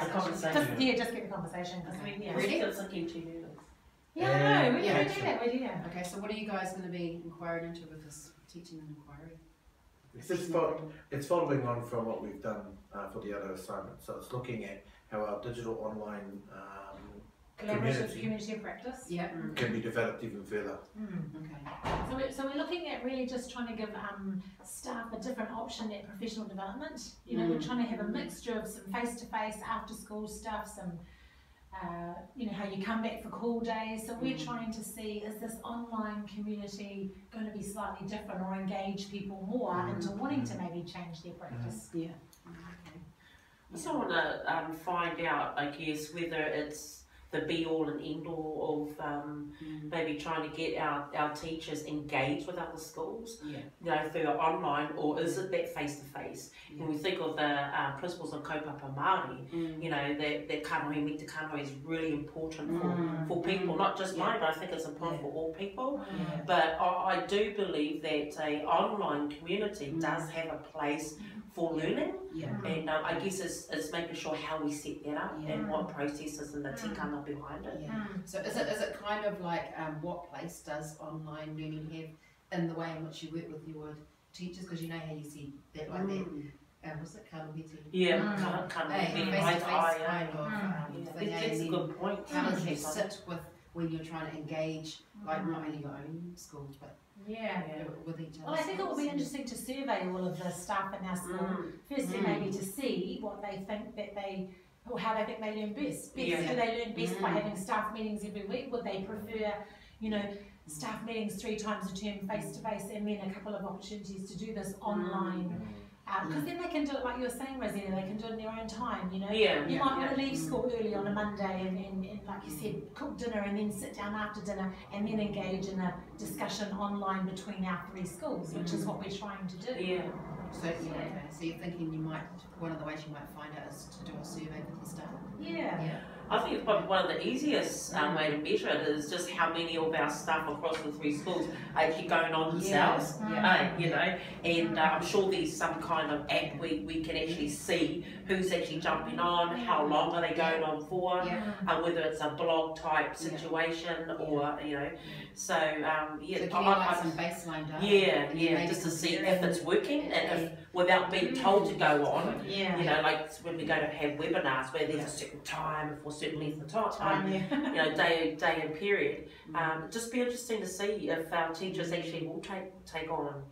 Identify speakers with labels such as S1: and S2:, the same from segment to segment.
S1: conversation.
S2: Just get the conversation.
S1: Really? It's looking too nervous.
S2: Yeah, no, we do that. We do that.
S3: Okay, so what are you guys going to be inquiring into with this teaching and inquiry?
S4: It's following on from what we've done for the other assignments. So it's looking at how our digital online
S2: community of practice.
S3: Yeah.
S4: Can be developed even further.
S3: Okay.
S2: So we're looking at really just trying to give staff a different option at professional development. You know, we're trying to have a mixture of some face-to-face, after-school stuff, some you know, how you come back for call days. So we're trying to see, is this online community going to be slightly different or engage people more into wanting to maybe change their practice?
S3: Yeah.
S1: I just want to find out, I guess, whether it's the be-all and end-all of maybe trying to get our teachers engaged with other schools, you know, through online, or is it that face-to-face? When we think of the principles of kaupapa Māori, you know, that kanohi, me te kanohi is really important for people, not just mine, but I think it's important for all people. But I do believe that an online community does have a place for learning, and I guess it's making sure how we set that up and what processes and the tikanga behind it.
S3: So is it kind of like what place does online learning have in the way in which you work with your teachers? Because you know how you see that like that, what's it, karuhiti?
S1: That's a good point.
S3: How does that sit with when you're trying to engage, like not only your own schools, but with each other?
S2: Well, I think it will be interesting to survey all of the staff in our school. Firstly, maybe to see what they think that or how they think they learn best. Do they learn best by having staff meetings every week? Would they prefer, you know, staff meetings 3 times a term face to face, and then a couple of opportunities to do this online? Because then they can do it like you were saying, Rosina, they can do it in their own time, you know. You might want to leave school early on a Monday and like you said, cook dinner and then sit down after dinner and then engage in a discussion online between our 3 schools, which is what we're trying to do.
S3: So you're thinking one of the ways you might find out is to do a survey with your staff?
S1: I think it's probably one of the easiest way to measure it is just how many of our staff across the 3 schools are actually going on themselves, you know, and I'm sure there's some kind of app we can actually see who's actually jumping on, how long are they going on for, whether it's a blog type situation or, you know, so
S3: so can you like some baseline data?
S1: just to see if it's working and if, without being told to go on, you know, like when we go to have webinars where there's a certain time for certain length of time, you know, day and period. Just be interesting to see if our teachers actually will take on,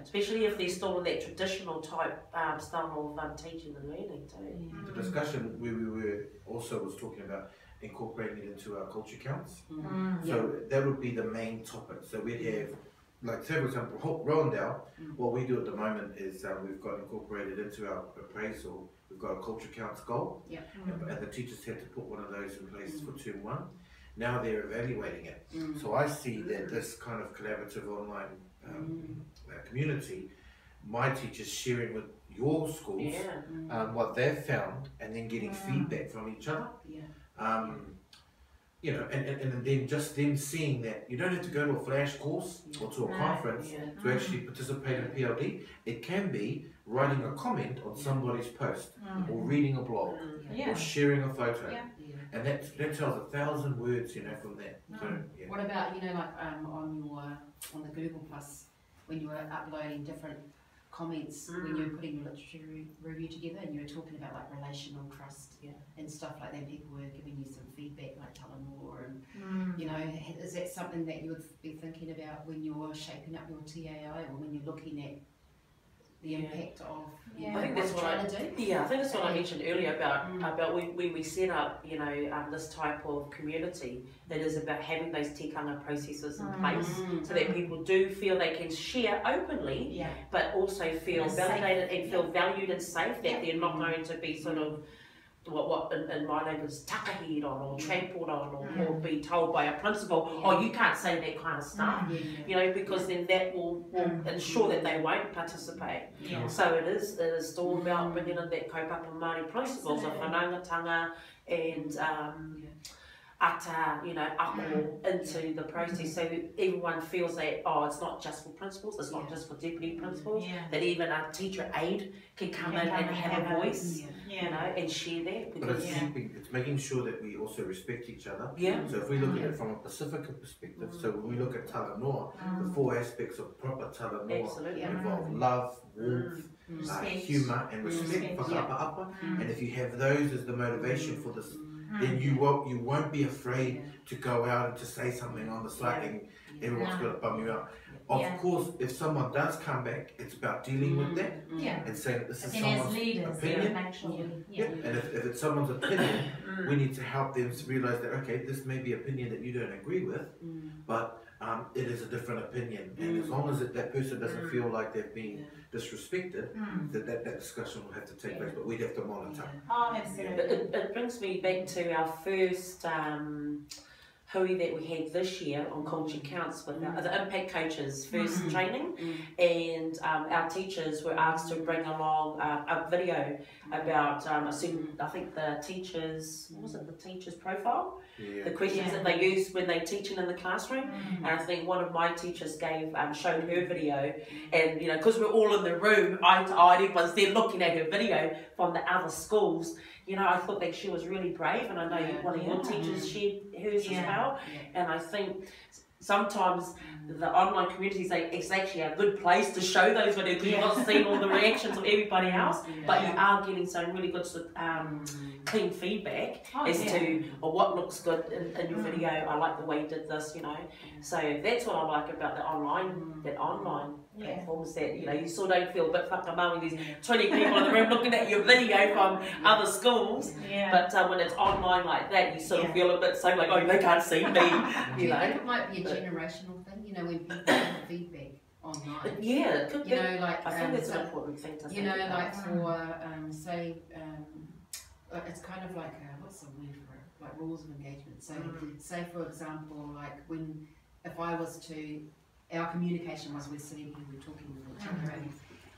S1: especially if they're still in that traditional type style of teaching and learning too.
S4: The discussion we were also was talking about incorporating it into our culture counts. So that would be the main topic. So we'd have, like say for example, Rowendale, what we do at the moment is we've got incorporated into our appraisal, we've got a culture counts goal, and the teachers had to put one of those in place for term 1. Now they're evaluating it. So I see that this kind of collaborative online community, my teachers sharing with your schools what they've found and then getting feedback from each other. You know, and then just them seeing that you don't have to go to a flash course or to a conference to actually participate in PLD. It can be writing a comment on somebody's post or reading a blog or sharing a photo. And that tells 1,000 words, you know, from that. So,
S3: What about, you know, like on the Google Plus, when you were uploading different comments, when you were putting your literature review together and you were talking about like relational trust and stuff like that, people were giving you some feedback like Talanoa and, you know, is that something that you would be thinking about when you're shaping up your TAI or when you're looking at the impact of
S1: I think that's what I think that's what I mentioned earlier about when we set up, you know, this type of community. It is about having those tikanga processes in place so that people do feel they can share openly, but also feel validated and feel valued and safe. That they're not going to be sort of what in my language is takahied on or trampled on or be told by a principal, oh, you can't say that kind of stuff, you know, because then that will ensure that they won't participate. So it is all about bringing in that kaupapa Māori principles of whanangatanga and ata, you know, ako into the process, so everyone feels that, oh, it's not just for principals, it's not just for deputy principals, that even a teacher aide can come in and have a voice, you know, and share that.
S4: But it's making sure that we also respect each other. So if we look at it from a Pacifica perspective, so when we look at Talanoa, the 4 aspects of proper Talanoa involve love, warmth, humour and respect, whakaapa-apa. And if you have those as the motivation for this, then you won't be afraid to go out and to say something on the side and everyone's going to bum you out. Of course, if someone does come back, it's about dealing with that and saying this is someone's opinion. And if it's someone's opinion, we need to help them realise that, okay, this may be an opinion that you don't agree with, but it is a different opinion. And as long as that person doesn't feel like they've been disrespected, that discussion will have to take place, but we'd have to monitor.
S2: Oh, absolutely.
S1: It brings me back to our first hui that we had this year on Culture Counts with the impact coaches first training, and our teachers were asked to bring along a video about I think the teachers, what was it, the teachers profile, the questions that they use when they're teaching in the classroom, and I think one of my teachers showed her video, and you know, because we're all in the room eye to eye, everyone's there looking at her video from the other schools. You know, I thought that she was really brave, and I know one of your teachers shared hers as well. And I think sometimes the online communities, it's actually a good place to show those videos because you're not seeing all the reactions of everybody else, but you are getting some really good clean feedback as to what looks good in your video. I like the way you did this, you know. So that's what I like about the online platforms, that you know, you sort of don't feel a bit whakamau when there's 20 people in the room looking at your video from other schools, but when it's online like that, you sort of feel a bit like, oh, they can't see me, you know.
S3: It might be a generational thing, you know, when people give feedback online.
S1: It could be.
S3: You know, like,
S1: I think that's an important thing to
S3: you know, like for, say, it's kind of like, what's the word for it? Like rules of engagement. So, say for example, like if I was to, our communication was we're sitting here, we're talking with each other,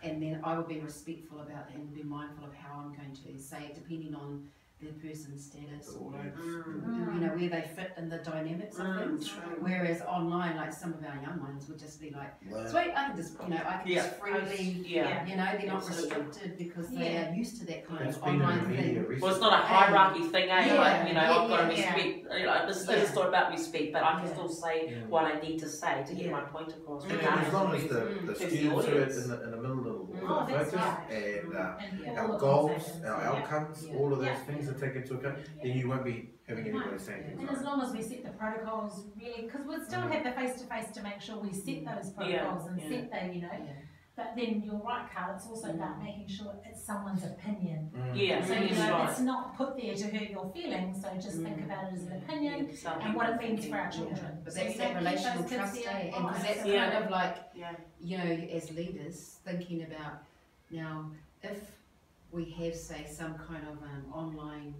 S3: and then I would be respectful about it and be mindful of how I'm going to say it, depending on the person's status or you know, where they fit in the dynamics of things. Whereas online, like some of our young ones would just be like, sweet, I can just, you know, I can just freely, you know, they're not restricted because they are used to that kind of online thing.
S1: Well, it's not a hierarchy thing, eh? Like, you know, I've got to respect, you know, this is not about respect, but I can still say what I need to say to get my point across.
S4: As long as the students are in the middle of the focus and our goals, our outcomes, all of those things are taken into account, then you won't be having anybody saying things.
S2: And as long as we set the protocols really, because we'll still have the face-to-face to make sure we set those protocols and set the, you know, but then you're right, Carl, it's also about making sure it's someone's opinion. So, you know, it's not put there to hurt your feelings, so just think about it as an opinion and what it means for our children.
S3: But that's that relational trust, and because that's kind of like, you know, as leaders, thinking about, now, if we have, say, some kind of online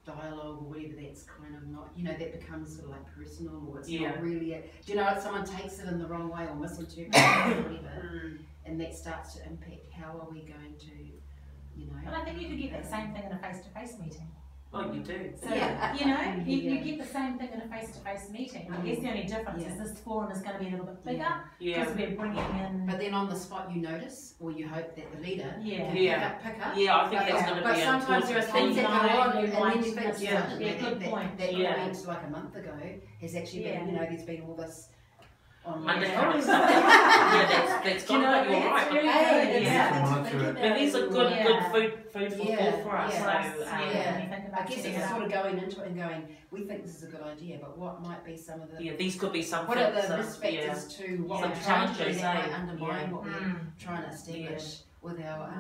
S3: dialogue or whatever, that's kind of not, you know, that becomes sort of like personal, or it's not really do you know, if someone takes it in the wrong way or misinterprets it or whatever, and that starts to impact, how are we going to, you know.
S2: But I think you could get that same thing in a face-to-face meeting.
S1: Oh, you do.
S2: So, you know, you get the same thing in a face-to-face meeting. I guess the only difference is this forum is going to be a little bit bigger because we're bringing in...
S3: But then on the spot you notice, or you hope that the leader can pick up.
S1: Yeah, I think that's going to be
S3: But sometimes there are things that go on and then you think,
S2: good point.
S3: That comment like a month ago has actually been, you know, there's been all this
S1: undercurrent stuff. That's got to be alright. But these are good food for thought for us.
S3: I guess it's sort of going into it and going, we think this is a good idea, but what might be some of the...
S1: these could be some...
S3: What are the risk factors to what we're trying to do that might undermine what we're trying to establish with our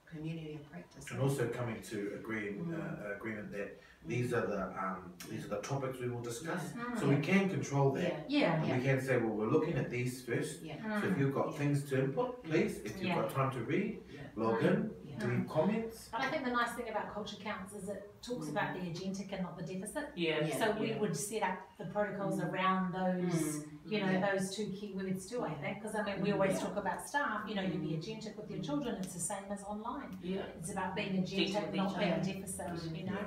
S3: community of practice.
S4: And also coming to agreement that these are the topics we will discuss, so we can control that. And we can say, well, we're looking at these first. So if you've got things to input, please. If you've got time to read, log in, leave comments.
S2: But I think the nice thing about Culture Counts is it talks about the agentic and not the deficit. So we would set up the protocols around those, you know, those two key words too, I think. Because I mean, we always talk about staff, you know, you be agentic with your children, it's the same as online. It's about being agentic, not being deficit, you know.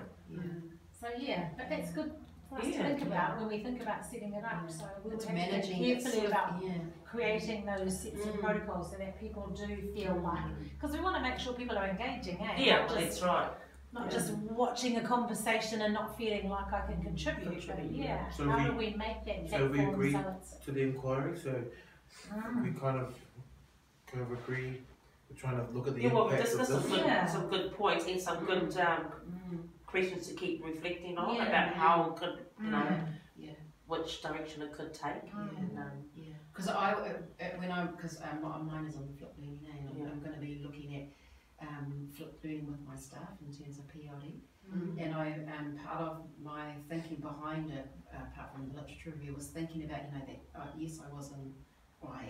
S2: So but that's good for us to think about when we think about setting it up. So we'll
S3: It's
S2: have to
S3: managing
S2: think
S3: it
S2: carefully
S3: sort of,
S2: about
S3: yeah.
S2: creating those sets of protocols so that people do feel like, because we want to make sure people are engaging, eh?
S1: Yeah,
S2: Not just-
S1: that's right.
S2: Not just watching a conversation and not feeling like I can contribute, but yeah,
S4: So
S2: how do we make that
S4: so we
S2: platform
S4: agree
S2: so it's...
S4: to the inquiry, so we kind of agree, we're trying to look at the
S1: Yeah, well, we
S4: impacts of
S1: discussed
S4: this.
S1: some good points and some good questions to keep reflecting on
S2: Yeah.
S1: about how it could, you know,
S3: Yeah.
S1: which direction it could take.
S3: Yeah, because mine is on flipped learning, and I'm going to be looking at flipped learning with my staff in terms of PLD, and part of my thinking behind it, apart from the literature review, was thinking about that yes, I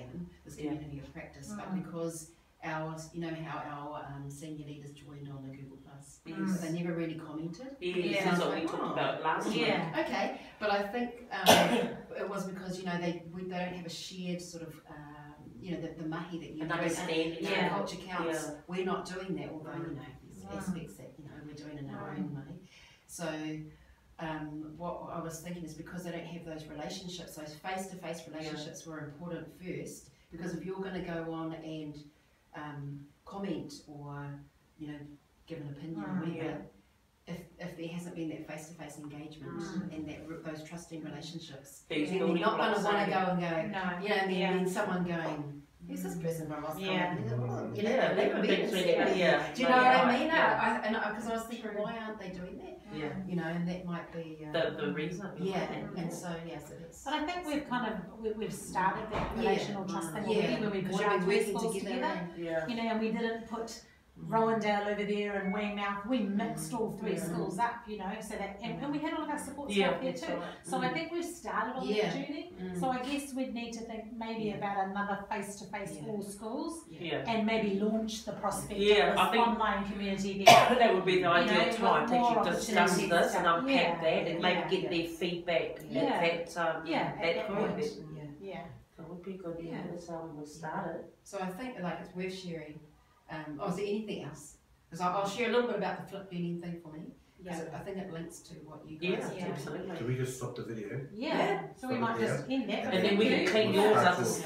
S3: am this community of practice, but because how our senior leaders joined on the Google Plus, but they never really commented.
S1: Yes, that's what we talked about last week.
S3: Okay, but I think it was because we don't have a shared sort of the mahi that you
S1: understanding.
S3: Culture counts. We're not doing that, although there's aspects that we're doing in our own mahi. So what I was thinking is because they don't have those relationships, those face-to-face relationships were important first, because if you're going to go on and comment or give an opinion or whatever, if there hasn't been that face-to-face engagement and those trusting relationships, then they're not going to want to go and go, and then someone going, who's this person from Australia? Do you know what I mean? Because I was thinking, why aren't they doing that? And that might be
S1: the reason.
S3: And so yes, it is.
S2: But I think we've started that relational trust thing already, where we put our three schools together, and we didn't put Rowandale over there and Weymouth. We mixed all three schools up, so that, and we had all of our support staff there too. So I think we've started on that journey. So I guess we'd need to think maybe about another face-to-face all schools, and maybe launch the prospect of this online community there.
S1: That would be the ideal time to
S2: more
S1: actually discuss
S2: opportunities
S1: this and
S2: to-
S1: unpack that and maybe get their feedback at that point. That would be good. That's how we started.
S3: So I think it's worth sharing. Is there anything else? Because I'll share a little bit about the flip learning thing for me. Because I think it links to what you guys do.
S1: Absolutely.
S4: Can we just stop the video?
S2: So we might just end that.
S1: And then we can clean yours up.